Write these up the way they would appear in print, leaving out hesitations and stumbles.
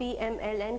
PMLN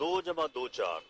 2 + 2 4,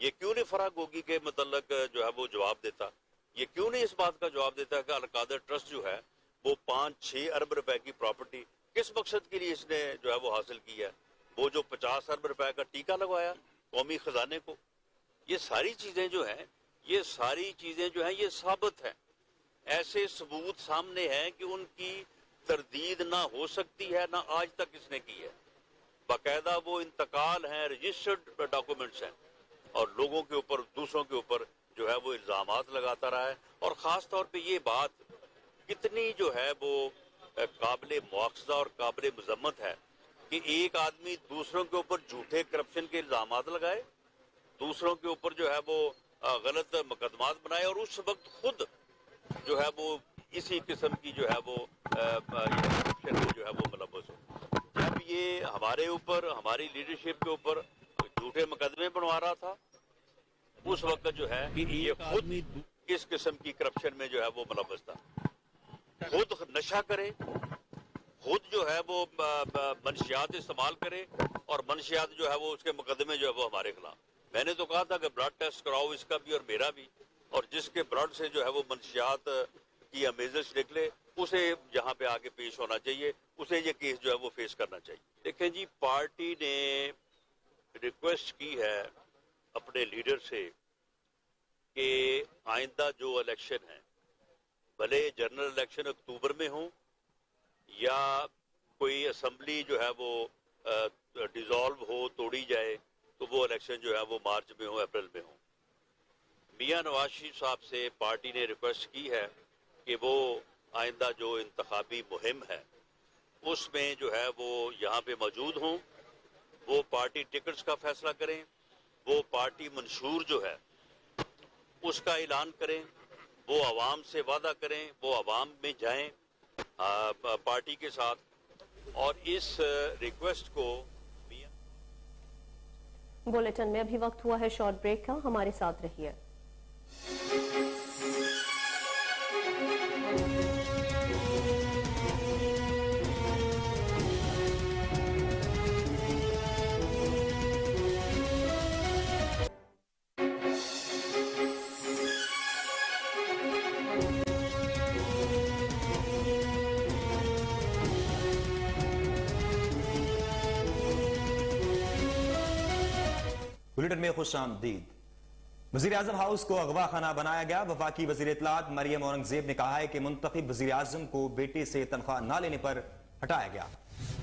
یہ کیوں نہیں فرح گوگی کے متعلق جو ہے وہ جواب دیتا؟ یہ کیوں نہیں اس بات کا جواب دیتا کہ القادر ٹرسٹ جو ہے وہ 5-6 ارب روپے کی پراپرٹی کس مقصد کے لیے اس نے جو ہے وہ حاصل کی ہے؟ وہ جو 50 ارب روپے کا ٹیکہ لگوایا قومی خزانے کو، یہ ساری چیزیں جو ہیں یہ ثابت ہیں، ایسے ثبوت سامنے ہیں کہ ان کی تردید نہ ہو سکتی ہے، نہ آج تک اس نے کی ہے۔ باقاعدہ وہ انتقال ہیں، رجسٹرڈ ڈاکومنٹس ہیں، اور لوگوں کے اوپر، دوسروں کے اوپر جو ہے وہ الزامات لگاتا رہا ہے۔ اور خاص طور پہ یہ بات کتنی جو ہے وہ قابل مواخذہ اور قابل مذمت ہے کہ ایک آدمی دوسروں کے اوپر جھوٹے کرپشن کے الزامات لگائے، دوسروں کے اوپر جو ہے وہ غلط مقدمات بنائے، اور اس وقت خود جو ہے وہ اسی قسم کی جو ہے وہ کرپشن میں جو ہے وہ ملوث ہو۔ جب یہ ہمارے اوپر، ہماری لیڈرشپ کے اوپر جھوٹے مقدمے بنوا رہا تھا، اس وقت جو ہے یہ خود اس قسم کی کرپشن میں جو ہے وہ ملوث تھا، خود نشہ کرے، خود جو ہے وہ منشیات استعمال کرے، اور منشیات جو ہے وہ اس کے مقدمے جو ہے وہ ہمارے خلاف۔ میں نے تو کہا تھا کہ بلڈ ٹیسٹ کراؤ، اس کا بھی اور میرا بھی، اور جس کے بلڈ سے جو ہے وہ منشیات کی امیزش نکلے اسے جہاں پہ آگے پیش ہونا چاہیے، اسے یہ کیس جو ہے وہ فیس کرنا چاہیے۔ دیکھیں جی، پارٹی نے ریکویسٹ کی ہے اپنے لیڈر سے کہ آئندہ جو الیکشن ہے، بھلے جنرل الیکشن اکتوبر میں ہوں یا کوئی اسمبلی جو ہے وہ ڈیزالو ہو، توڑی جائے، تو وہ الیکشن جو ہے وہ مارچ میں ہو، اپریل میں ہو۔ میاں نواز شریف صاحب سے پارٹی نے ریکویسٹ کی ہے کہ وہ آئندہ جو انتخابی مہم ہے اس میں جو ہے وہ یہاں پہ موجود ہوں، وہ پارٹی ٹکٹس کا فیصلہ کریں، وہ پارٹی منشور جو ہے اس کا اعلان کریں، وہ عوام سے وعدہ کریں، وہ عوام میں جائیں پارٹی کے ساتھ، اور اس ریکویسٹ کو بلیٹن میں ابھی وقت ہوا ہے شارٹ بریک کا، ہمارے ساتھ رہیے۔ بلیٹن میں خوش آمدید۔ وزیر اعظم ہاؤس کو اغوا خانہ بنایا گیا۔ وفاقی وزیر اطلاعات مریم اورنگزیب نے کہا ہے کہ منتخب وزیر اعظم کو بیٹے سے تنخواہ نہ لینے پر ہٹایا گیا۔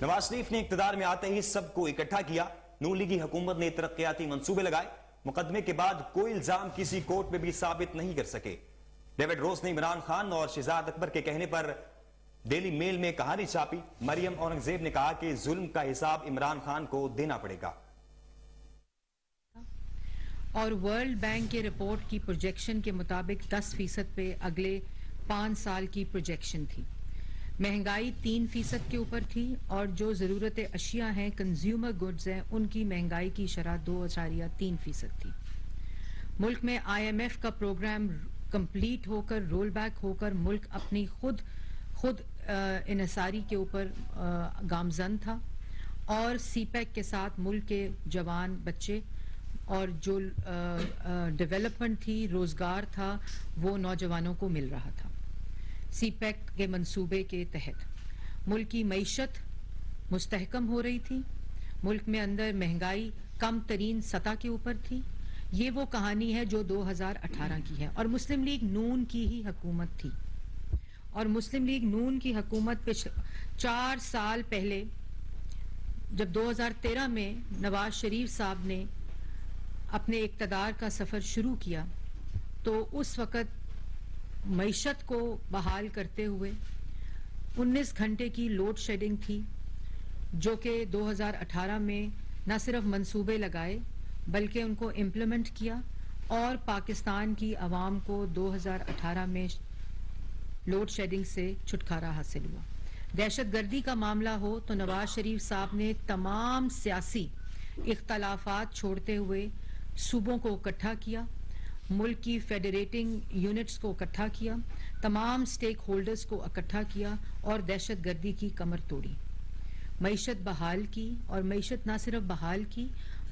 نواز شریف نے اقتدار میں آتے ہی سب کو اکٹھا کیا۔ نون لیگی حکومت نے ترقیاتی منصوبے لگائے، مقدمے کے بعد کوئی الزام کسی کورٹ میں بھی ثابت نہیں کر سکے۔ ڈیوڈ روز نے عمران خان اور شہزاد اکبر کے کہنے پر ڈیلی میل میں کہانی چھاپی۔ مریم اورنگزیب نے کہا کہ ظلم کا حساب عمران خان کو دینا پڑے گا۔ اور ورلڈ بینک کے رپورٹ کی پروجیکشن کے مطابق 10% پہ اگلے 5 سال کی پروجیکشن تھی۔ مہنگائی 3% کے اوپر تھی، اور جو ضرورت اشیاء ہیں، کنزیومر گڈز ہیں، ان کی مہنگائی کی شرح 2.3% تھی۔ ملک میں IMF کا پروگرام کمپلیٹ ہو کر، رول بیک ہو کر، ملک اپنی خود انحصاری کے اوپر گامزن تھا، اور سی پیک کے ساتھ ملک کے جوان بچے اور جو ڈیولپمنٹ تھی، روزگار تھا، وہ نوجوانوں کو مل رہا تھا۔ سی پیک کے منصوبے کے تحت ملک کی معیشت مستحکم ہو رہی تھی، ملک میں اندر مہنگائی کم ترین سطح کے اوپر تھی۔ یہ وہ کہانی ہے جو 2018 کی ہے، اور مسلم لیگ نون کی ہی حکومت تھی۔ اور مسلم لیگ نون کی حکومت 4 سال پہلے جب 2013 میں نواز شریف صاحب نے اپنے اقتدار کا سفر شروع کیا، تو اس وقت معیشت کو بحال کرتے ہوئے 19 گھنٹے کی لوڈ شیڈنگ تھی، جو کہ 2018 میں نہ صرف منصوبے لگائے بلکہ ان کو امپلیمنٹ کیا، اور پاکستان کی عوام کو 2018 میں لوڈ شیڈنگ سے چھٹکارا حاصل ہوا۔ دہشت گردی کا معاملہ ہو تو نواز شریف صاحب نے تمام سیاسی اختلافات چھوڑتے ہوئے صوبوں کو اکٹھا کیا، ملک کی فیڈریٹنگ یونٹس کو اکٹھا کیا، تمام سٹیک ہولڈرز کو اکٹھا کیا، اور دہشت گردی کی کمر توڑی، معیشت بحال کی، اور معیشت نہ صرف بحال کی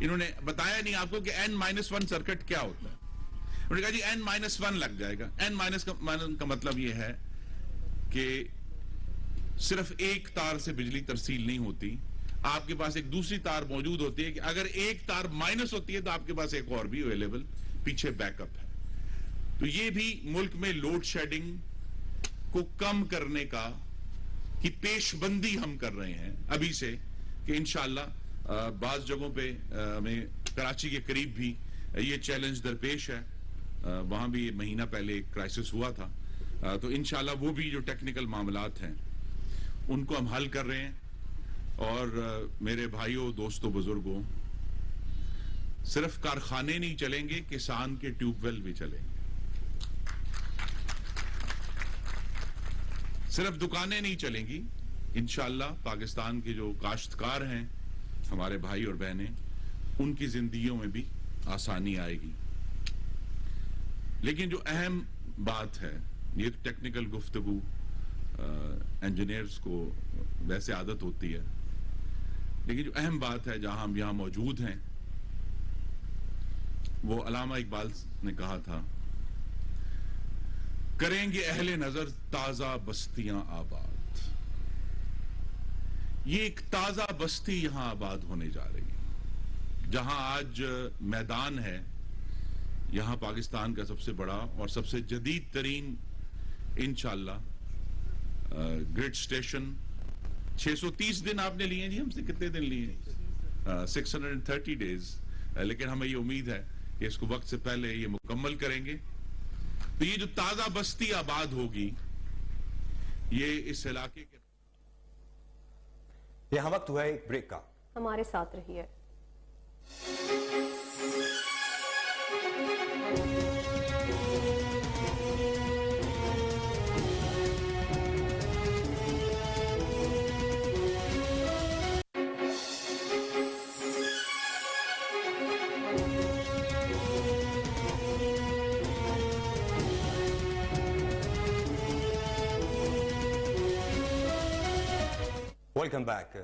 انہوں نے بتایا نہیں آپ کو کہ n-1 سرکٹ کیا ہوتا ہے. انہوں نے کہا جی n-1 لگ جائے گا. n- کا مطلب یہ ہے کہ صرف ایک تار سے بجلی ترسیل نہیں ہوتی, آپ کے پاس ایک دوسری تار موجود ہوتی ہے کہ اگر ایک تار مائنس ہوتی ہے تو آپ کے پاس ایک اور بھی اویلیبل پیچھے بیک اپ ہے. تو یہ بھی ملک میں لوڈ شیڈنگ کو کم کرنے کی پیش بندی ہم کر رہے ہیں ابھی سے, کہ انشاءاللہ بعض جگہوں پہ ہمیں کراچی کے قریب بھی یہ چیلنج درپیش ہے, وہاں بھی مہینہ پہلے ایک کرائسس ہوا تھا, تو انشاءاللہ وہ بھی جو ٹیکنیکل معاملات ہیں ان کو ہم حل کر رہے ہیں. اور میرے بھائیوں, دوستوں, بزرگوں, صرف کارخانے نہیں چلیں گے, کسان کے ٹیوب ویل بھی چلیں گے. صرف دکانیں نہیں چلیں گی, انشاءاللہ پاکستان کے جو کاشتکار ہیں ہمارے بھائی اور بہنیں, ان کی زندگیوں میں بھی آسانی آئے گی. لیکن جو اہم بات ہے, یہ ٹیکنیکل گفتگو انجینئرز کو ویسے عادت ہوتی ہے, لیکن جو اہم بات ہے جہاں ہم یہاں موجود ہیں, وہ علامہ اقبال نے کہا تھا, کریں گے اہل نظر تازہ بستیاں آباد. یہ ایک تازہ بستی یہاں آباد ہونے جا رہی ہے. جہاں آج میدان ہے, یہاں پاکستان کا سب سے بڑا اور سب سے جدید ترین انشاءاللہ گریڈ اسٹیشن. 630 دن آپ نے لیے ہیں جی, ہم سے کتنے دن لیے ہیں؟ 630 ڈیز. لیکن ہمیں یہ امید ہے کہ اس کو وقت سے پہلے یہ مکمل کریں گے. تو یہ جو تازہ بستی آباد ہوگی, یہ اس علاقے کے. یہاں وقت ہوا ہے ایک بریک کا, ہمارے ساتھ رہیے. Welcome back.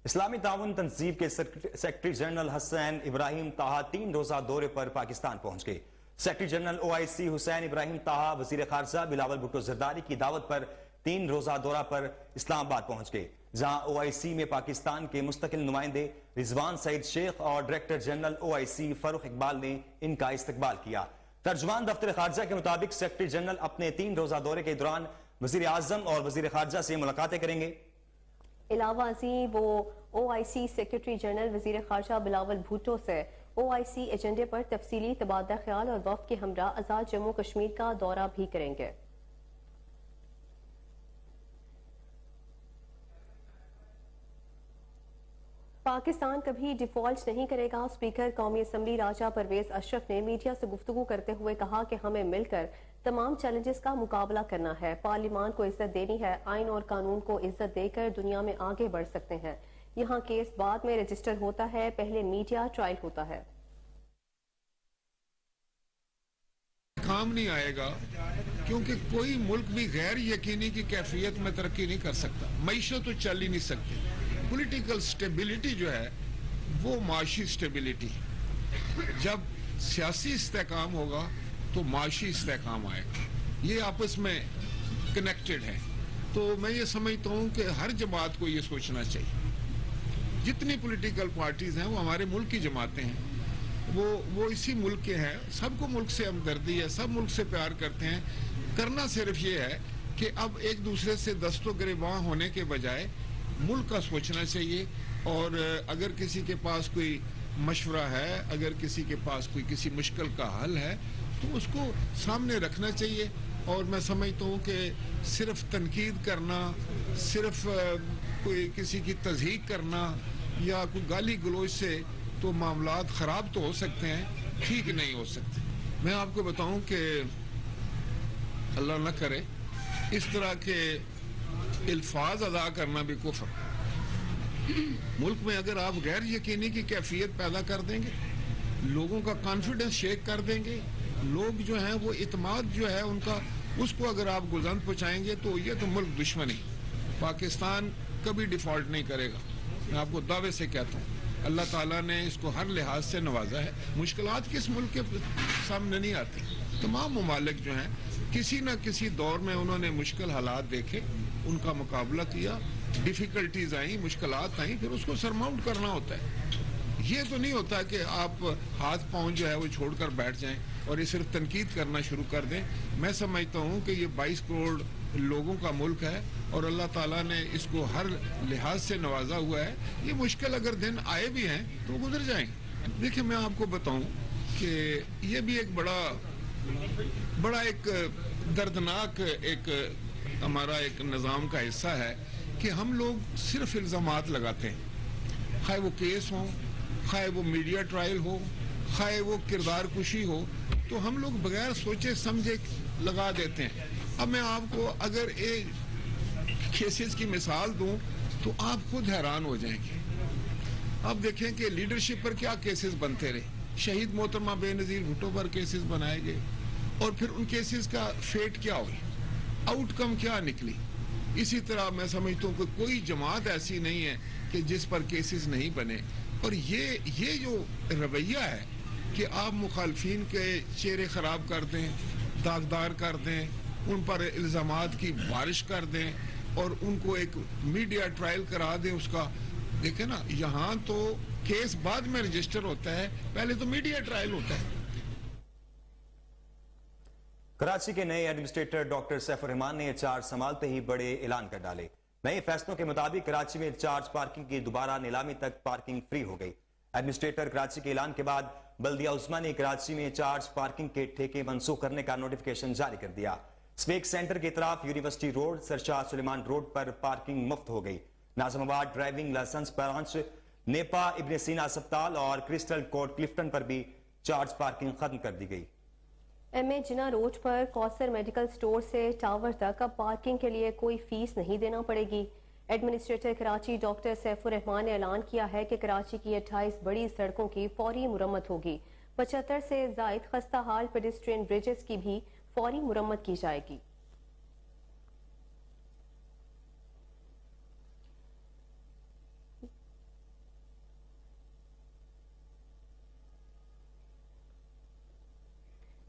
اسلامی تعاون تنظیم کے سیکرٹری جنرل حسین ابراہیم طاہا 3 روزہ دورے پر پاکستان پہنچ گئے. سیکرٹری جنرل OIC حسین ابراہیم طاہا وزیر خارجہ بلاول بھٹو زرداری کی دعوت پر 3 روزہ دورہ پر اسلام آباد پہنچ گئے, جہاں OIC میں پاکستان کے مستقل نمائندے رضوان سعید شیخ اور ڈائریکٹر جنرل OIC فاروق اقبال نے ان کا استقبال کیا. ترجمان دفتر خارجہ کے مطابق سیکرٹری جنرل اپنے 3 روزہ دورے کے دوران وزیر اعظم اور وزیر خارجہ سے ملاقاتیں کریں گے. علاوہ ازیں وہ OIC سیکرٹری جنرل وزیر خارجہ بلاول بھٹو سے OIC ایجنڈے پر تفصیلی تبادلہ خیال اور وفد کے ہمراہ آزاد جموں کشمیر کا دورہ بھی کریں گے. پاکستان کبھی ڈیفالٹ نہیں کرے گا. اسپیکر قومی اسمبلی راجہ پرویز اشرف نے میڈیا سے گفتگو کرتے ہوئے کہا کہ ہمیں مل کر تمام چیلنجز کا مقابلہ کرنا ہے. پارلیمان کو عزت دینی ہے, آئین اور قانون کو عزت دے کر دنیا میں آگے بڑھ سکتے ہیں. یہاں کیس بعد میں رجسٹر ہوتا ہے, پہلے میڈیا ٹرائل ہوتا ہے. کام نہیں آئے گا کیونکہ کوئی ملک بھی غیر یقینی کی کیفیت میں ترقی نہیں کر سکتا. معیشت تو چل ہی نہیں سکتی. پولیٹیکل سٹیبلٹی جو ہے وہ معاشی سٹیبلٹی. جب سیاسی استحکام ہوگا تو معاشی استحکام آئے گا. یہ آپس میں کنیکٹڈ ہے. تو میں یہ سمجھتا ہوں کہ ہر جماعت کو یہ سوچنا چاہیے. جتنی پولیٹیکل پارٹیز ہیں وہ ہمارے ملک کی جماعتیں ہیں, وہ اسی ملک کے ہیں. سب کو ملک سے ہمدردی ہے, سب ملک سے پیار کرتے ہیں. کرنا صرف یہ ہے کہ اب ایک دوسرے سے دست و گریباں ہونے کے بجائے ملک کا سوچنا چاہیے. اور اگر کسی کے پاس کوئی مشورہ ہے, اگر کسی کے پاس کوئی کسی مشکل کا حل ہے تو اس کو سامنے رکھنا چاہیے. اور میں سمجھتا ہوں کہ صرف تنقید کرنا, صرف کوئی کسی کی تضحیق کرنا یا کوئی گالی گلوچ سے تو معاملات خراب تو ہو سکتے ہیں, ٹھیک نہیں ہو سکتے. میں آپ کو بتاؤں کہ اللہ نہ کرے اس طرح کے الفاظ ادا کرنا بھی کفر. ملک میں اگر آپ غیر یقینی کی کیفیت پیدا کر دیں گے, لوگوں کا کانفیڈنس شیک کر دیں گے, لوگ جو ہیں وہ اعتماد جو ہے ان کا, اس کو اگر آپ گلزن پہنچائیں گے تو یہ تو ملک دشمنی. پاکستان کبھی ڈیفالٹ نہیں کرے گا, میں آپ کو دعوے سے کہتا ہوں. اللہ تعالیٰ نے اس کو ہر لحاظ سے نوازا ہے. مشکلات کس ملک کے سامنے نہیں آتی. تمام ممالک جو ہیں کسی نہ کسی دور میں انہوں نے مشکل حالات دیکھے, ان کا مقابلہ کیا, ڈیفیکلٹیز آئیں, مشکلات آئیں, پھر اس کو سرماؤنٹ کرنا ہوتا ہے. یہ تو نہیں ہوتا کہ آپ ہاتھ پاؤں جو ہے وہ چھوڑ کر بیٹھ جائیں اور یہ صرف تنقید کرنا شروع کر دیں. میں سمجھتا ہوں کہ یہ 22 کروڑ لوگوں کا ملک ہے اور اللہ تعالیٰ نے اس کو ہر لحاظ سے نوازا ہوا ہے. یہ مشکل اگر دن آئے بھی ہیں تو گزر جائیں. دیکھیں میں آپ کو بتاؤں کہ یہ بھی ایک بڑا ایک دردناک ایک ہمارا ایک نظام کا حصہ ہے کہ ہم لوگ صرف الزامات لگاتے ہیں, خواہ وہ کیس ہوں, خواہ وہ میڈیا ٹرائل ہو, خواہ وہ کردار کشی ہو, تو ہم لوگ بغیر سوچے سمجھے لگا دیتے ہیں. اب میں آپ کو اگر ایک کیسز کی مثال دوں تو آپ خود حیران ہو جائیں گے. آپ دیکھیں کہ لیڈرشپ پر کیا کیسز بنتے رہے. شہید محترمہ بے نظیر بھٹو پر کیسز بنائے گئے اور پھر ان کیسز کا فیٹ کیا ہوئی, آؤٹ کم کیا نکلی. اسی طرح میں سمجھتا ہوں کہ کوئی جماعت ایسی نہیں ہے کہ جس پر کیسز نہیں بنے. اور یہ جو رویہ ہے کہ آپ مخالفین کے چہرے خراب کر دیں, داغدار کر دیں, ان پر الزامات کی بارش کر دیں اور ان کو ایک میڈیا ٹرائل کرا دیں اس کا. دیکھیں نا, یہاں تو کیس بعد میں رجسٹر ہوتا ہے, پہلے تو میڈیا ٹرائل ہوتا ہے. کراچی کے نئے ایڈمنسٹریٹر ڈاکٹر سیف الرحمان نے چارج سنبھالتے ہی بڑے اعلان کر ڈالے. نئے فیصلوں کے مطابق کراچی میں چارج پارکنگ کی دوبارہ نیلامی تک پارکنگ فری ہو گئی. ایڈمنسٹریٹر کراچی کے اعلان کے بعد بلدیہ عظمیٰ نے کراچی میں چارج پارکنگ کے ٹھیکے منسوخ کرنے کا نوٹیفیکیشن جاری کر دیا. سویک سینٹر کی طرف یونیورسٹی روڈ, سرشاہ سلیمان روڈ پر پارکنگ مفت ہو گئی. ناظم آباد ڈرائیونگ لائسنس برانچ, نیپا ابن سینا اسپتال اور کرسٹل کوٹ کلفٹن پر بھی چارج پارکنگ ختم کر دی گئی. ایم اے جناح روڈ پر کوثر میڈیکل سٹور سے ٹاور تک اب پارکنگ کے لیے کوئی فیس نہیں دینا پڑے گی. ایڈمنسٹریٹر کراچی ڈاکٹر سیف الرحمان نے اعلان کیا ہے کہ کراچی کی 28 بڑی سڑکوں کی فوری مرمت ہوگی. 75 سے زائد خستہ حال پیڈسٹرین برجز کی بھی فوری مرمت کی جائے گی.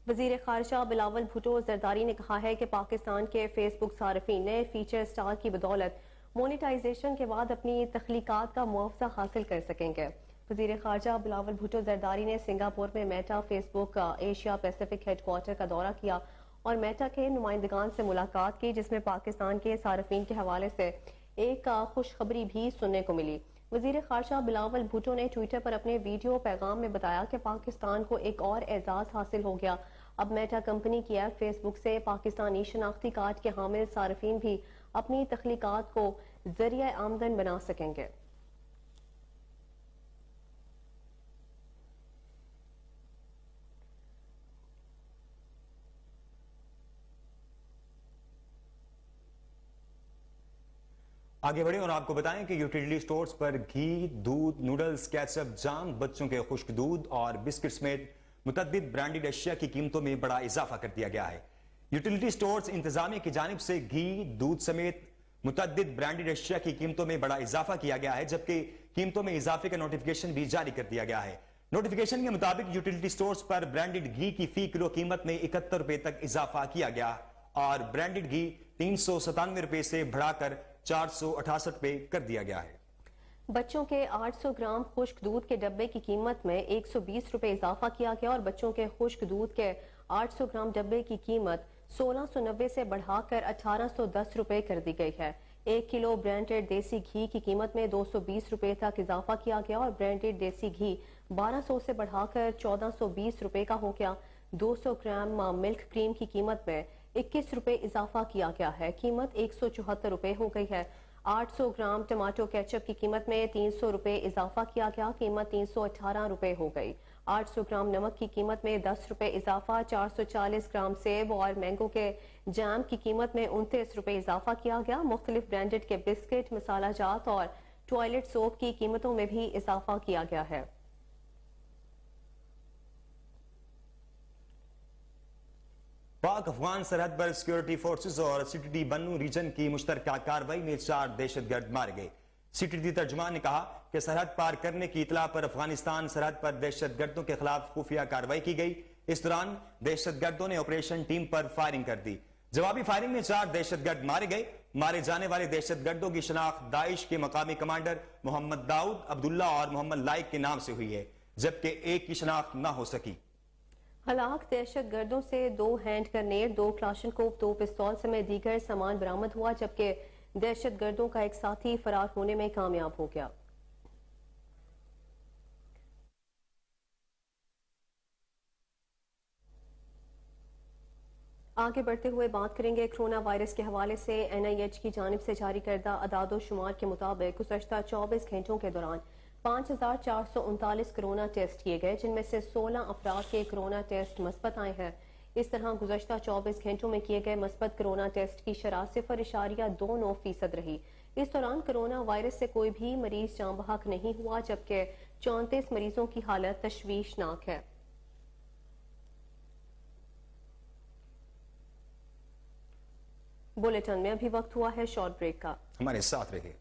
وزیر خارجہ بلاول بھٹو زرداری نے کہا ہے کہ پاکستان کے فیس بک صارفین نئے فیچر سٹار کی بدولت مونیٹائزیشن کے بعد اپنی تخلیقات کا معاوضہ حاصل کر سکیں گے. وزیر خارجہ بلاول بھٹو زرداری نے سنگاپور میں میٹا فیس بک کا ایشیا پیسیفک ہیڈ کوارٹر کا دورہ کیا اور میٹا کے نمائندگان سے ملاقات کی, جس میں پاکستان کے صارفین کے حوالے سے ایک خوشخبری بھی سننے کو ملی. وزیر خارجہ بلاول بھٹو نے ٹویٹر پر اپنے ویڈیو پیغام میں بتایا کہ پاکستان کو ایک اور اعزاز حاصل ہو گیا. اب میٹا کمپنی کی ایپ فیس بک سے پاکستانی شناختی کارڈ کے حامل صارفین بھی اپنی تخلیقات کو ذریعہ آمدن بنا سکیں گے. آگے بڑھیں اور آپ کو بتائیں کہ یوٹیلیٹی سٹورز پر گھی, دودھ, نوڈلز, کیچپ, جام, بچوں کے خشک دودھ اور بسکٹ سمیت متعدد برانڈڈ اشیاء کی قیمتوں میں بڑا اضافہ کر دیا گیا ہے. یوٹیلیٹی سٹورز انتظامیہ کی جانب سے گھی, دودھ سمیت متعدد برانڈڈ اشیاء کی قیمتوں میں بڑا اضافہ کیا گیا ہے, جبکہ قیمتوں میں اضافے کا نوٹیفیکیشن بھی جاری کر دیا گیا ہے. نوٹیفیکیشن کے مطابق یوٹیلیٹی سٹورز پر برانڈڈ گھی کی فی کلو قیمت میں 71 روپے تک اضافہ کیا گیا اور برانڈڈ گھی 397 روپے سے بڑھا کر 468 روپے کر دیا گیا ہے. بچوں کے 800 گرام خشک دودھ کے ڈبے کی قیمت میں 120 روپے اضافہ کیا گیا اور بچوں کے خشک دودھ کے 800 گرام ڈبے کی قیمت 1690 سے بڑھا کر 1810 روپے کر دی گئی ہے. 1 کلو برانڈڈ دیسی گھی کی قیمت میں 220 روپے تک اضافہ کیا گیا اور برانڈڈ دیسی گھی 1200 سے بڑھا کر 1420 روپے کا ہو گیا. 200 گرام ملک کریم کی قیمت میں 21 روپے اضافہ کیا گیا ہے, قیمت 174 روپے ہو گئی ہے. 800 گرام ٹماٹو کیچپ کی قیمت میں 300 روپے اضافہ کیا گیا, قیمت 318 روپے ہو گئی. 800 گرام نمک کی قیمت میں 10 روپے اضافہ. 440 گرام سیب اور مینگو کے جام کی قیمت میں 29 روپے اضافہ کیا گیا. مختلف برانڈڈ کے بسکٹ, مسالہ جات اور ٹوائلٹ سوپ کی قیمتوں میں بھی اضافہ کیا گیا ہے. پاک افغان سرحد پر سیکیورٹی فورسز اور سی ٹی ڈی بنو ریجن کی مشترکہ کارروائی میں 4 دہشت گرد مارے گئے. CTT ترجمان نے کہا کہ سرحد پار کرنے کی اطلاع پر افغانستان سرحد پر دہشت گردوں کے خلاف خفیہ کارروائی کی گئی. اس دوران دہشت گردوں نے آپریشن ٹیم پر فائرنگ کر دی. جوابی فائرنگ میں 4 دہشت گرد مارے گئے. مارے جانے والے دہشت گردوں کی شناخت داعش کے مقامی کمانڈر محمد داؤد عبداللہ اور محمد لائق کے نام سے ہوئی ہے، جبکہ ایک کی شناخت نہ ہو سکی. ہلاک دہشت گردوں سے 2 ہینڈ گرنیڈ، 2 کلاشنکوف، 2 پستول سمیت دیگر سامان برآمد ہوا، جبکہ دہشت گردوں کا ایک ساتھی فرار ہونے میں کامیاب ہو گیا. آگے بڑھتے ہوئے بات کریں گے کرونا وائرس کے حوالے سے. NIH کی جانب سے جاری کردہ اعداد و شمار کے مطابق گزشتہ 24 گھنٹوں کے دوران 5439 کرونا ٹیسٹ کیے گئے، جن میں سے 16 افراد کے کرونا ٹیسٹ مثبت آئے ہیں. اس طرح گزشتہ 24 گھنٹوں میں کیے گئے مثبت کرونا ٹیسٹ کی شرح 0.29% رہی. اس دوران کرونا وائرس سے کوئی بھی مریض جاں بحق نہیں ہوا، جبکہ 34 مریضوں کی حالت تشویشناک ہے. بلیٹن میں ابھی وقت ہوا ہے شارٹ بریک کا. ہمارے ساتھ رہے.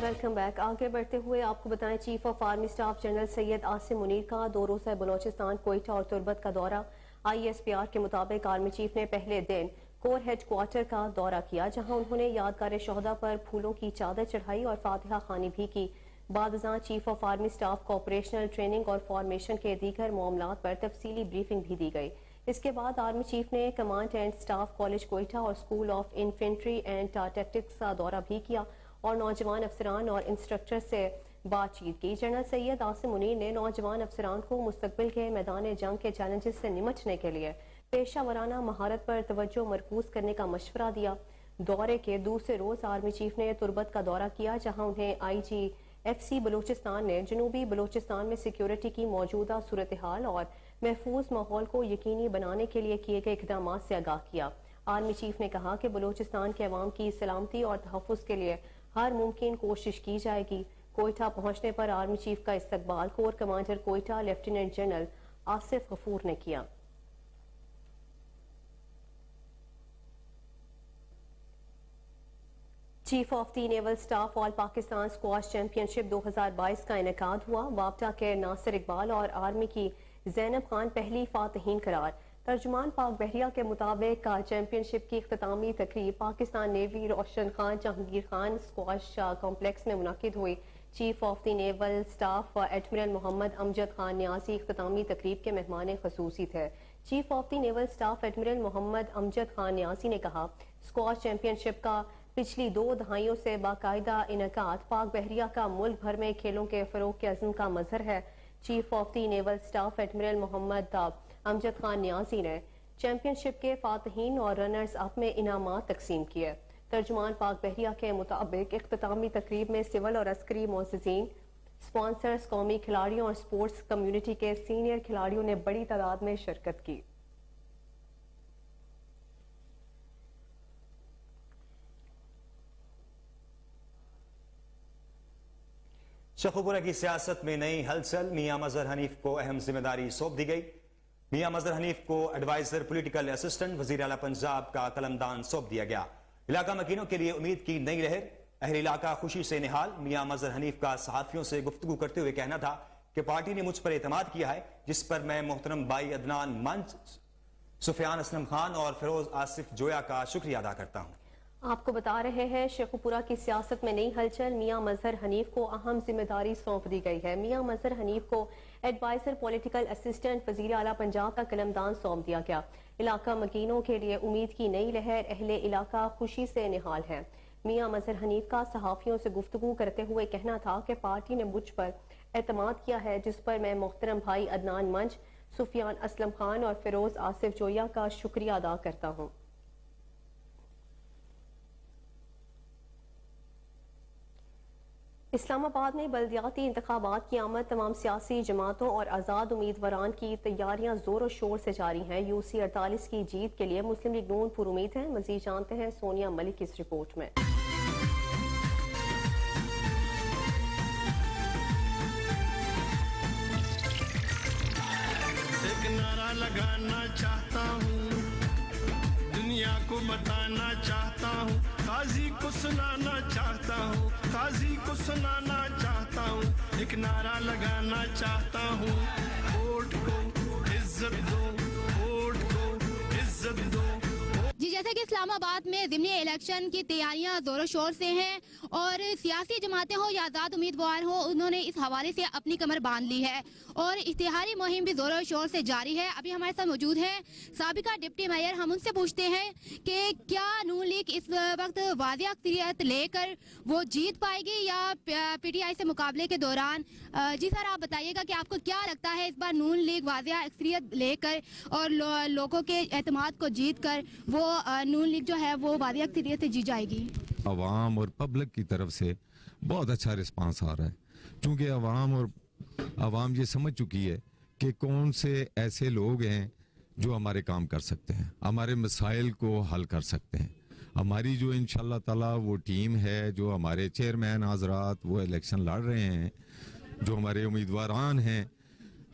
Welcome back. آگے بڑھتے ہوئے آپ کو بتائیں chief of army staff general Syed Asim Munir کا 2 روزہ بلوچستان، کوئٹہ اور تربت کا دورہ. ISPR کے مطابق آرمی چیف نے پہلے دن کور ہیڈ کوارٹر کا دورہ کیا، جہاں انہوں نے یادگار شہداء پر پھولوں کی چادر چڑھائی اور فاتحہ خوانی بھی کی. بعد ازاں چیف آف آرمی سٹاف کو آپریشنل ٹریننگ اور فارمیشن کے دیگر معاملات پر تفصیلی بریفنگ بھی دی گئی. اس کے بعد آرمی چیف نے command and staff college Quetta اور school of infantry and tactics کا دورہ بھی کیا اور نوجوان افسران اور انسٹرکٹر سے بات چیت کی. جنرل سید عاصم منیر نے نوجوان افسران کو مستقبل کے میدان جنگ کے چیلنجز سے نمٹنے کے لیے پیشہ ورانہ مہارت پر توجہ مرکوز کرنے کا مشورہ دیا. دورے کے دوسرے روز آرمی چیف نے تربت کا دورہ کیا، جہاں انہیں IGFC بلوچستان نے جنوبی بلوچستان میں سیکیورٹی کی موجودہ صورتحال اور محفوظ ماحول کو یقینی بنانے کے لیے کیے گئے اقدامات سے آگاہ کیا. آرمی چیف نے کہا کہ بلوچستان کے عوام کی سلامتی اور تحفظ کے لیے ہر ممکن کوشش کی جائے گی. کوئٹہ پہنچنے پر آرمی چیف کا استقبال corps commander Quetta lieutenant general Asif Ghafoor نے کیا. Chief of the naval staff all Pakistan squash championship 2022 کا انعقاد ہوا. وابٹا کے ناصر اقبال اور آرمی کی زینب خان پہلی فاتحین قرار. ترجمان پاک بحریہ کے مطابق چیمپئن شپ کی اختتامی تقریب Pakistan navy Roshan Khan Jahangir Khan squash complex میں منعقد ہوئی. Chief of the naval staff admiral Muhammad Amjad Khan Niazi اختتامی تقریب کے مہمان خصوصی تھے. Chief of the naval staff admiral Muhammad Amjad Khan Niazi نے کہا اسکواش چیمپئن شپ کا پچھلی 2 دہائیوں سے باقاعدہ انعقاد پاک بحریہ کا ملک بھر میں کھیلوں کے فروغ کے عزم کا مظہر ہے. Chief of the naval staff admiral Muhammad Amjad Khan Niazi نے چیمپئن شپ کے فاتحین اور رنرز اپ میں انعامات تقسیم کیے. ترجمان پاک بحریہ کے مطابق اختتامی تقریب میں سول اور عسکری معززین، سپانسرز، قومی کھلاڑیوں اور سپورٹس کمیونٹی کے سینئر کھلاڑیوں نے بڑی تعداد میں شرکت کی. شیخوپورہ کی سیاست میں نئی ہلچل. میاں مظہر حنیف کو اہم ذمہ داری سونپ دی گئی. میاں مظہر حنیف کو ایڈوائزر پولیٹیکل اسسٹنٹ وزیر اعلیٰ پنجاب کا قلمدان سونپ دیا گیا. علاقہ مکینوں کے لیے امید کی نئی لہر. اہل علاقہ خوشی سے نہال. میاں مظہر حنیف کا صحافیوں سے گفتگو کرتے ہوئے کہنا تھا کہ پارٹی نے مجھ پر اعتماد کیا ہے، جس پر میں محترم بھائی عدنان منچ، سفیان اسلم خان اور فیروز آصف جویا کا شکریہ ادا کرتا ہوں. آپ کو بتا رہے ہیں شیخوپورہ کی سیاست میں نئی ہلچل. میاں مظہر حنیف کو اہم ذمہ داری سونپ دی گئی ہے. میاں مظہر حنیف کو ایڈوائزر پولیٹیکل اسسٹنٹ وزیر اعلیٰ پنجاب کا قلمدان سونپ دیا گیا. علاقہ مکینوں کے لیے امید کی نئی لہر. اہل علاقہ خوشی سے نہال ہے. میاں مظہر حنیف کا صحافیوں سے گفتگو کرتے ہوئے کہنا تھا کہ پارٹی نے مجھ پر اعتماد کیا ہے، جس پر میں محترم بھائی عدنان منچ، سفیان اسلم خان اور فیروز آصف جویا کا شکریہ ادا کرتا ہوں. اسلام آباد میں بلدیاتی انتخابات کی آمد تمام سیاسی جماعتوں اور آزاد امیدواران کی تیاریاں زور و شور سے جاری ہیں. UC 48 کی جیت کے لیے مسلم لیگ نون پر امید ہے. مزید جانتے ہیں سونیا ملک کی اس رپورٹ میں. ایک نعرہ لگانا چاہتا ہوں, دنیا کو بتانا چاہتا ہوں, قاضی کو سنانا چاہتا ہوں, قاضی کو سنانا چاہتا ہوں, ایک نعرہ لگانا چاہتا ہوں, ووٹ کو عزت دو, ووٹ کو عزت دو. جی, جیسے کہ اسلام آباد میں ضمنی الیکشن کی تیاریاں زور و شور سے ہیں اور سیاسی جماعتیں ہوں یا آزاد امیدوار ہوں, انہوں نے اس حوالے سے اپنی کمر باندھ لی ہے اور اشتہاری مہم بھی زور و شور سے جاری ہے. ابھی ہمارے ساتھ موجود ہیں سابقہ ڈپٹی میئر. ہم ان سے پوچھتے ہیں کہ کیا نون لیگ اس وقت واضح اکثریت لے کر وہ جیت پائے گی یا PTI سے مقابلے کے دوران. جی سر, آپ بتائیے گا کہ آپ کو کیا لگتا ہے اس بار نون لیگ واضح اکثریت لے کر اور لوگوں کے اعتماد کو جیت کر وہ نون لیگ جو ہے وہ واضح اکثریت سے جیت جائے گی؟ عوام اور پبلک کی طرف سے بہت اچھا رسپانس آ رہا ہے, کیونکہ عوام یہ سمجھ چکی ہے کہ کون سے ایسے لوگ ہیں جو ہمارے کام کر سکتے ہیں, ہمارے مسائل کو حل کر سکتے ہیں. ہماری جو انشاءاللہ تعالی وہ ٹیم ہے, جو ہمارے چیئرمین حضرات وہ الیکشن لڑ رہے ہیں, جو ہمارے امیدواران ہیں,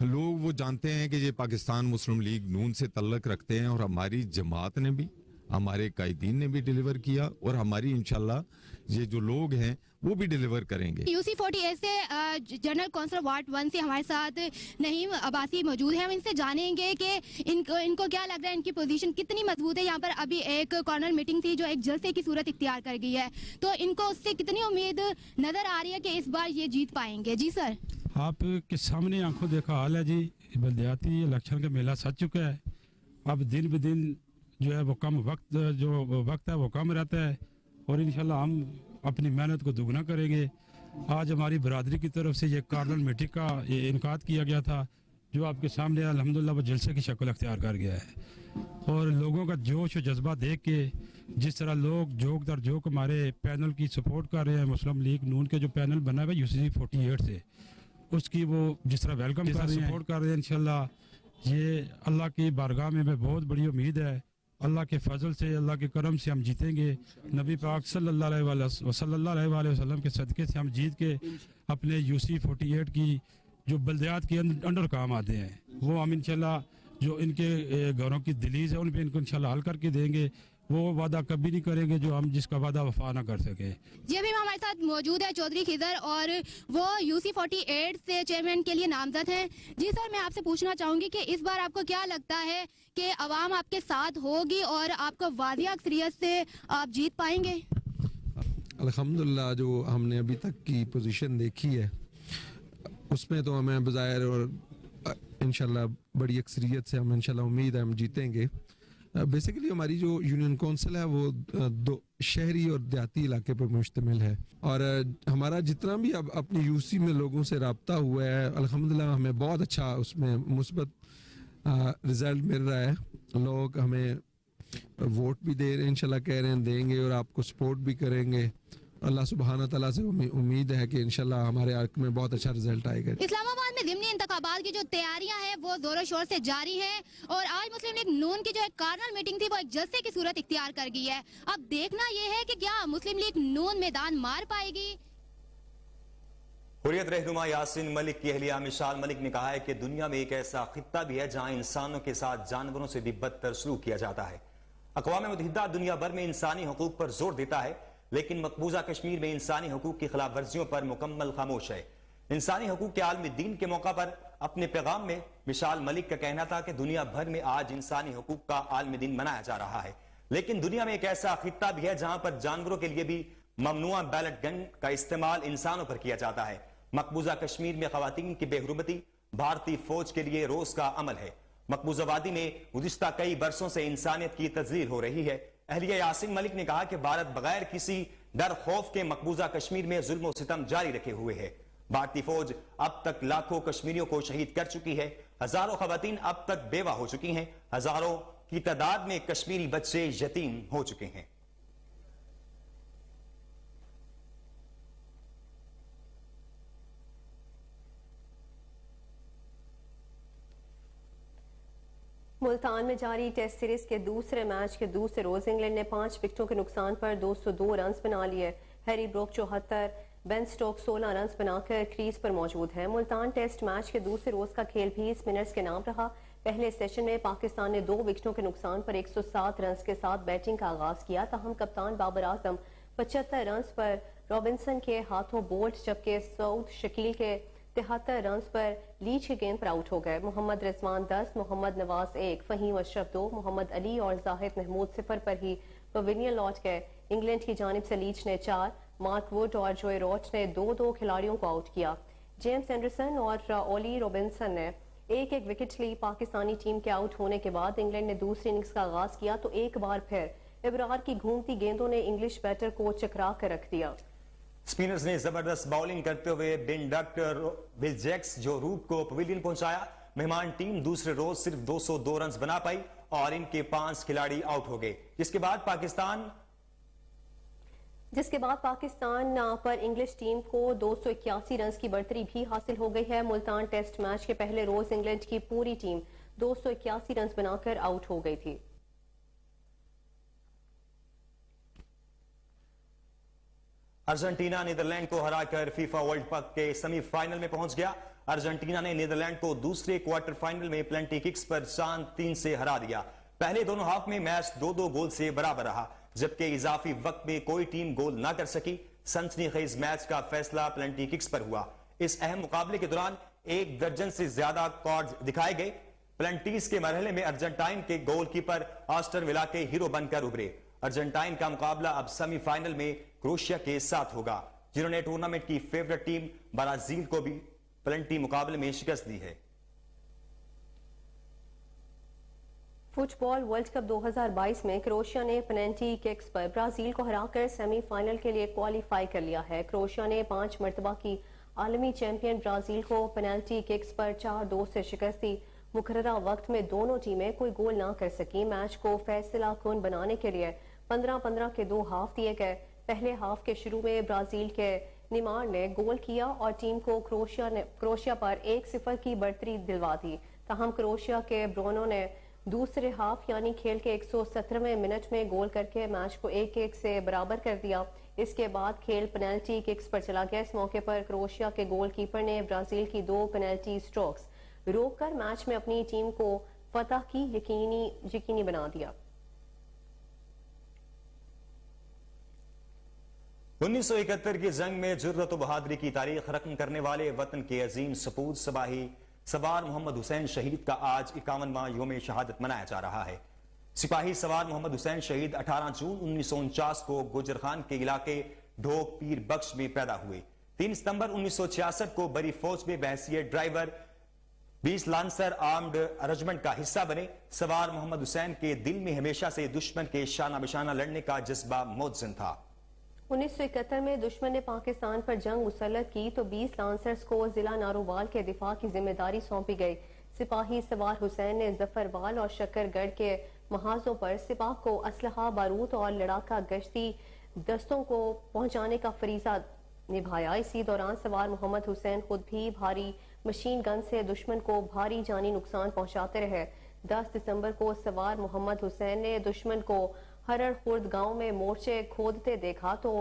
لوگ وہ جانتے ہیں کہ یہ پاکستان مسلم لیگ نون سے تعلق رکھتے ہیں اور ہماری جماعت نے بھی, ہمارے قائدین نے بھی ڈیلیور کیا اور ہماری انشاءاللہ یہ جو لوگ ہیں وہ بھی ڈیلیور کریں گے. UC 48 سے جنرل کونسلر وارڈ 1 سے ہمارے ساتھ نعیم عباسی موجود ہیں. ہم ان سے جانیں گے کہ ان کو کیا لگ رہا ہے, ان کی پوزیشن کتنی مضبوط ہے. یہاں پر ابھی ایک کارنر میٹنگ تھی جو ایک جلسے کی صورت اختیار کر گئی ہے, تو ان کو اس سے کتنی امید نظر آ رہی ہے کہ اس بار یہ جیت پائیں گے؟ جی سر. آپ کے سامنے آنکھوں دیکھا حال ہے جی, بلدیاتی الیکشن کا میلہ سج چکا ہے. اب دن بدن جو ہے وہ کم وقت ہے وہ کم رہتا ہے اور انشاءاللہ ہم اپنی محنت کو دگنا کریں گے. آج ہماری برادری کی طرف سے یہ کارنر میٹنگ کا انعقاد کیا گیا تھا جو آپ کے سامنے الحمدللہ وہ جلسے کی شکل اختیار کر گیا ہے, اور لوگوں کا جوش و جذبہ دیکھ کے جس طرح لوگ جوک در جوک ہمارے پینل کی سپورٹ کر رہے ہیں, مسلم لیگ نون کے جو پینل بنا ہے UC 48 سے, اس کی وہ جس طرح ویلکم کر رہے ہیں, سپورٹ کر رہے ہیں, انشاءاللہ یہ اللہ کی بارگاہ میں بہت بڑی امید ہے. اللہ کے فضل سے, اللہ کے کرم سے ہم جیتیں گے. نبی پاک صلی اللہ علیہ وسلم کے صدقے سے ہم جیت کے اپنے UC 48 کی جو بلدیات کے انڈر کام آتے ہیں وہ ہم انشاءاللہ جو ان کے گھروں کی دلیز ہے ان پہ ان کو انشاءاللہ حل کر کے دیں گے. وہ وعدہ کبھی نہیں کریں گے جو ہم جس کا وعدہ وفا نہ کر سکے. جی, ابھی ہمارے ساتھ موجود ہے چودھری خضر اور وہ UC 48 سے چیئرمین کے لیے نامزد ہیں. جی سر, میں آپ سے پوچھنا چاہوں گی کہ اس بار آپ کو کیا لگتا ہے کہ عوام آپ کے ساتھ ہوگی اور آپ کو واضح اکثریت سے آپ جیت پائیں گے؟ الحمدللہ جو ہم نے ابھی تک کی پوزیشن دیکھی ہے اس میں تو ہمیں بظاہر اور انشاءاللہ بڑی اکثریت سے ہم انشاءاللہ امید ہے ہم جیتیں گے. بیسیکلی ہماری جو یونین کونسل ہے وہ دو شہری اور دیہاتی علاقے پر مشتمل ہے, اور ہمارا جتنا بھی اب اپنی UC میں لوگوں سے رابطہ ہوا ہے الحمدللہ ہمیں بہت اچھا اس میں مثبت رزلٹ مل رہا ہے. لوگ ہمیں ووٹ بھی دے رہے ہیں, انشاءاللہ کہہ رہے ہیں دیں گے اور آپ کو سپورٹ بھی کریں گے. اللہ سبحانہ تعالیٰ سے امید ہے کہ انشاءاللہ ہمارے حق میں بہت اچھا رزلٹ آئے گا. اسلام آباد میں ضمنی انتخابات کی جو تیاریاں ہیں وہ زور و شور سے جاری ہیں اور آج مسلم لیگ نون کی جو ایک کارنر میٹنگ تھی وہ ایک جلسے کی صورت اختیار کر گئی ہے. اب دیکھنا یہ ہے کہ کیا مسلم لیگ نون میدان مار پائے گی. حریت رہنما یاسین ملک کی اہلیہ مشال ملک نے کہا ہے کہ دنیا میں ایک ایسا خطہ بھی ہے جہاں انسانوں کے ساتھ جانوروں سے بھی بدتر سلوک کیا جاتا ہے. اقوام متحدہ دنیا بھر میں انسانی حقوق پر زور دیتا ہے لیکن مقبوضہ کشمیر میں انسانی حقوق کی خلاف ورزیوں پر مکمل خاموش ہے. انسانی حقوق کے عالمی دن کے موقع پر اپنے پیغام میں مشال ملک کا کہنا تھا کہ دنیا بھر میں آج انسانی حقوق کا عالمی دن منایا جا رہا ہے لیکن دنیا میں ایک ایسا خطہ بھی ہے جہاں پر جانوروں کے لیے بھی ممنوع بیلٹ گن کا استعمال انسانوں پر کیا جاتا ہے. مقبوضہ کشمیر میں خواتین کی بے حرمتی بھارتی فوج کے لیے روز کا عمل ہے. مقبوضہ وادی میں گزشتہ کئی برسوں سے انسانیت کی تذلیل ہو رہی ہے. اہلیہ یاسین ملک نے کہا کہ بھارت بغیر کسی ڈر خوف کے مقبوضہ کشمیر میں ظلم و ستم جاری رکھے ہوئے ہے. بھارتی فوج اب تک لاکھوں کشمیریوں کو شہید کر چکی ہے. ہزاروں خواتین اب تک بیوہ ہو چکی ہیں. ہزاروں کی تعداد میں کشمیری بچے یتیم ہو چکے ہیں. ملتان میں جاری ٹیسٹ سیریز کے دوسرے میچ کے دوسرے روز انگلینڈ نے 5 وکٹوں کے نقصان پر 202 رنز بنا لیے. ہیری بروک 74, بین سٹوک 16 رنز بنا کر کریز پر موجود ہیں. ملتان ٹیسٹ میچ کے دوسرے روز کا کھیل بھی اسپنرز کے نام رہا. پہلے سیشن میں پاکستان نے 2 وکٹوں کے نقصان پر 107 رنز کے ساتھ بیٹنگ کا آغاز کیا. تاہم کپتان بابر اعظم 75 رنز پر رابنسن کے ہاتھوں بولٹ, جبکہ سعود شکیل کے 73 رنز پر لیچ کی گیند پر آؤٹ ہو گئے. محمد رضوان 10, محمد نواز 1, فہیم اشرف 2, محمد علی اور زاہد محمود 0 پر ہی پویلین لوٹ گئے. انگلینڈ کی جانب سے لیچ نے 4, مارک ووڈ اور جوئے روچ نے 2 کھلاڑیوں کو آؤٹ کیا. جیمز اینڈرسن اور اولی رابنسن نے 1 وکٹ لی. پاکستانی ٹیم کے آؤٹ ہونے کے بعد انگلینڈ نے دوسری اننگز کا آغاز کیا تو ایک بار پھر ابرار کی گھومتی گیندوں نے انگلش بیٹر کو چکرا کر رکھ دیا. سپنرز نے زبردست باؤلنگ کرتے ہوئے بن ڈکٹر ول جیکس جو روٹ کو پویلین پہنچایا. مہمان ٹیم دوسرے روز صرف 202 رنز بنا پائی اور ان کے 5 کھلاڑی آؤٹ ہو گئے, جس کے بعد پاکستان پر انگلش ٹیم کو 281 رنز کی برتری بھی حاصل ہو گئی ہے. ملتان ٹیسٹ میچ کے پہلے روز انگلینڈ کی پوری ٹیم 281 رنز بنا کر آؤٹ ہو گئی تھی. ارجنٹینا نیدرلینڈ کو ہرا کر فیفا ورلڈ کپ کے سیمی فائنل میں پہنچ گیا. ارجنٹینا نے نیدرلینڈ کو دوسرے کوارٹر فائنل میں پلنٹی ککس پر 3 سے ہرا دیا. پہلے دونوں ہاف میں میچ 2 گول سے برابر رہا, جبکہ اضافی وقت میں کوئی ٹیم گول نہ کر سکی. سنسنی خیز میچ کا فیصلہ پلنٹی ککس پر ہوا. اس اہم مقابلے کے دوران 1 درجن سے زیادہ کارڈز دکھائے گئے. پلنٹیز کے مرحلے میں ارجنٹائن کے گول کیپر آسٹن ولا کے ہیرو بن کر ابھرے. ارجنٹائن کا مقابلہ اب سیمی فائنل میں کروشیا کے ساتھ ہوگا, جنہوں نے ٹورنامنٹ کی فیورٹ ٹیم برازیل کو بھی پلنٹی مقابلے میں شکست دی ہے. فٹ بال ورلڈ کپ 2022 میں کروشیا نے پینلٹی ککس پر برازیل کو ہرا کر سیمی فائنل کے لیے کوالیفائی کر لیا ہے. کروشیا نے 5 مرتبہ کی عالمی چیمپئن برازیل کو پینلٹی ککس پر 4-2 سے شکست دی. مقررہ وقت میں دونوں ٹیمیں کوئی گول نہ کر سکی. میچ کو فیصلہ کن بنانے کے لیے 15-15 کے 2 ہاف دیے گئے. پہلے ہاف کے شروع میں برازیل کے نیمار نے گول کیا اور ٹیم کو کروشیا پر 1-0 کی برتری دلوا دی. تاہم کروشیا کے برونو نے دوسرے ہاف یعنی کھیل کے 117ویں منٹ میں گول کر کے میچ کو 1-1 سے برابر کر دیا. اس کے بعد کھیل پینلٹی ککس پر چلا گیا. اس موقع پر کروشیا کے گول کیپر نے برازیل کی 2 پینلٹی سٹروکس روک کر میچ میں اپنی ٹیم کو فتح کی یقینی بنا دیا. 1971 کی جنگ میں جرأت و بہادری کی تاریخ رقم کرنے والے وطن کے عظیم سپوت سوار محمد حسین شہید کا آج 51واں یوم شہادت منایا جا رہا ہے. سپاہی سوار محمد حسین شہید 18 جون 1949 کو گوجرخان کے علاقے ڈھوک پیر بخش میں پیدا ہوئے. 3 ستمبر 1966 کو بری فوج میں بحیثیت ڈرائیور 20 لانسر آرمڈ رجمنٹ کا حصہ بنے. سوار محمد حسین کے دل میں ہمیشہ سے دشمن کے شانہ بشانہ لڑنے کا جذبہ موزن تھا. 1971 میں دشمن نے پاکستان پر جنگ مسلط کی تو 20 لانسرز کو ضلع نارووال کے دفاع کی ذمہ داری سونپی گئی. سپاہی سوار حسین نے ظفروال اور شکر گڑھ کے محاذوں پر سپاہ کو اسلحہ بارود اور لڑاکا گشتی دستوں کو پہنچانے کا فریضہ نبھایا. اسی دوران سوار محمد حسین خود بھی بھاری مشین گن سے دشمن کو بھاری جانی نقصان پہنچاتے رہے. 10 دسمبر کو سوار محمد حسین نے دشمن کو ہرڑ خورد گاؤں میں مورچے کھودتے دیکھا تو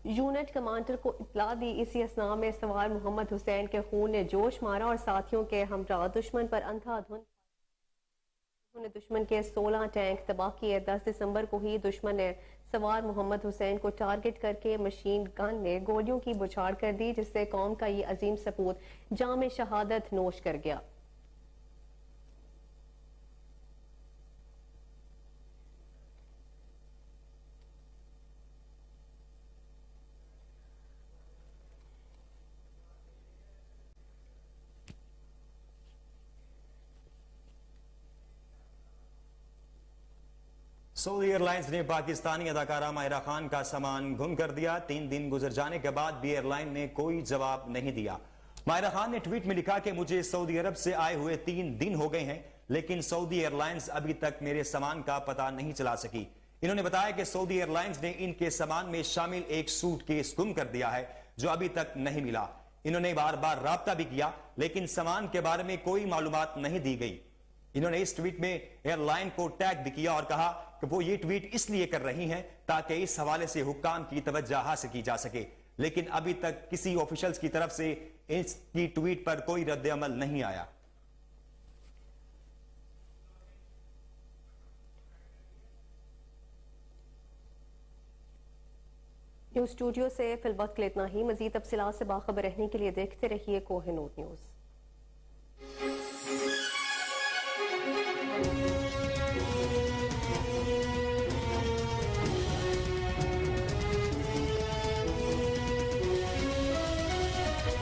یونٹ کمانڈر کو اطلاع دی. اسی اثناء میں سوار محمد حسین کے خون نے جوش مارا اور ساتھیوں کے ہمراہ دشمن پر اندھا دھند انہوں نے دشمن کے 16 ٹینک تباہ کیے. 10 دسمبر کو ہی دشمن نے سوار محمد حسین کو ٹارگٹ کر کے مشین گن نے گولیوں کی بچھاڑ کر دی, جس سے قوم کا یہ عظیم سپوت جام شہادت نوش کر گیا. سعودی ایئر لائنز نے پاکستانی اداکارہ ماہرہ خان کا سامان گم کر دیا. 3 دن گزر جانے کے بعد بھی ایئر لائن نے کوئی جواب نہیں دیا. ماہرہ خان نے ٹویٹ میں لکھا کہ مجھے سعودی عرب سے آئے ہوئے 3 دن ہو گئے ہیں, لیکن سعودی ایئر لائنز ابھی تک میرے سامان کا پتہ نہیں چلا سکی. انہوں نے بتایا کہ سعودی ایئر لائنز نے ان کے سامان میں شامل ایک سوٹ کیس گم کر دیا ہے جو ابھی تک نہیں ملا. انہوں نے بار بار رابطہ بھی کیا لیکن سامان کے بارے میں کوئی معلومات نہیں دی گئی. انہوں نے اس ٹویٹ میں ایئر لائن کو ٹیگ بھی کیا اور کہا کہ وہ یہ ٹویٹ اس لیے کر رہی ہیں تاکہ اس حوالے سے حکام کی توجہ حاصل کی جا سکے، لیکن ابھی تک کسی آفیشلز کی طرف سے اس کی ٹویٹ پر کوئی رد عمل نہیں آیا۔ نیوز اسٹوڈیو سے فی الوقت کے لیے اتنا ہی۔ مزید تفصیلات سے باخبر رہنے کے لیے دیکھتے رہیے کوہ نور نیوز۔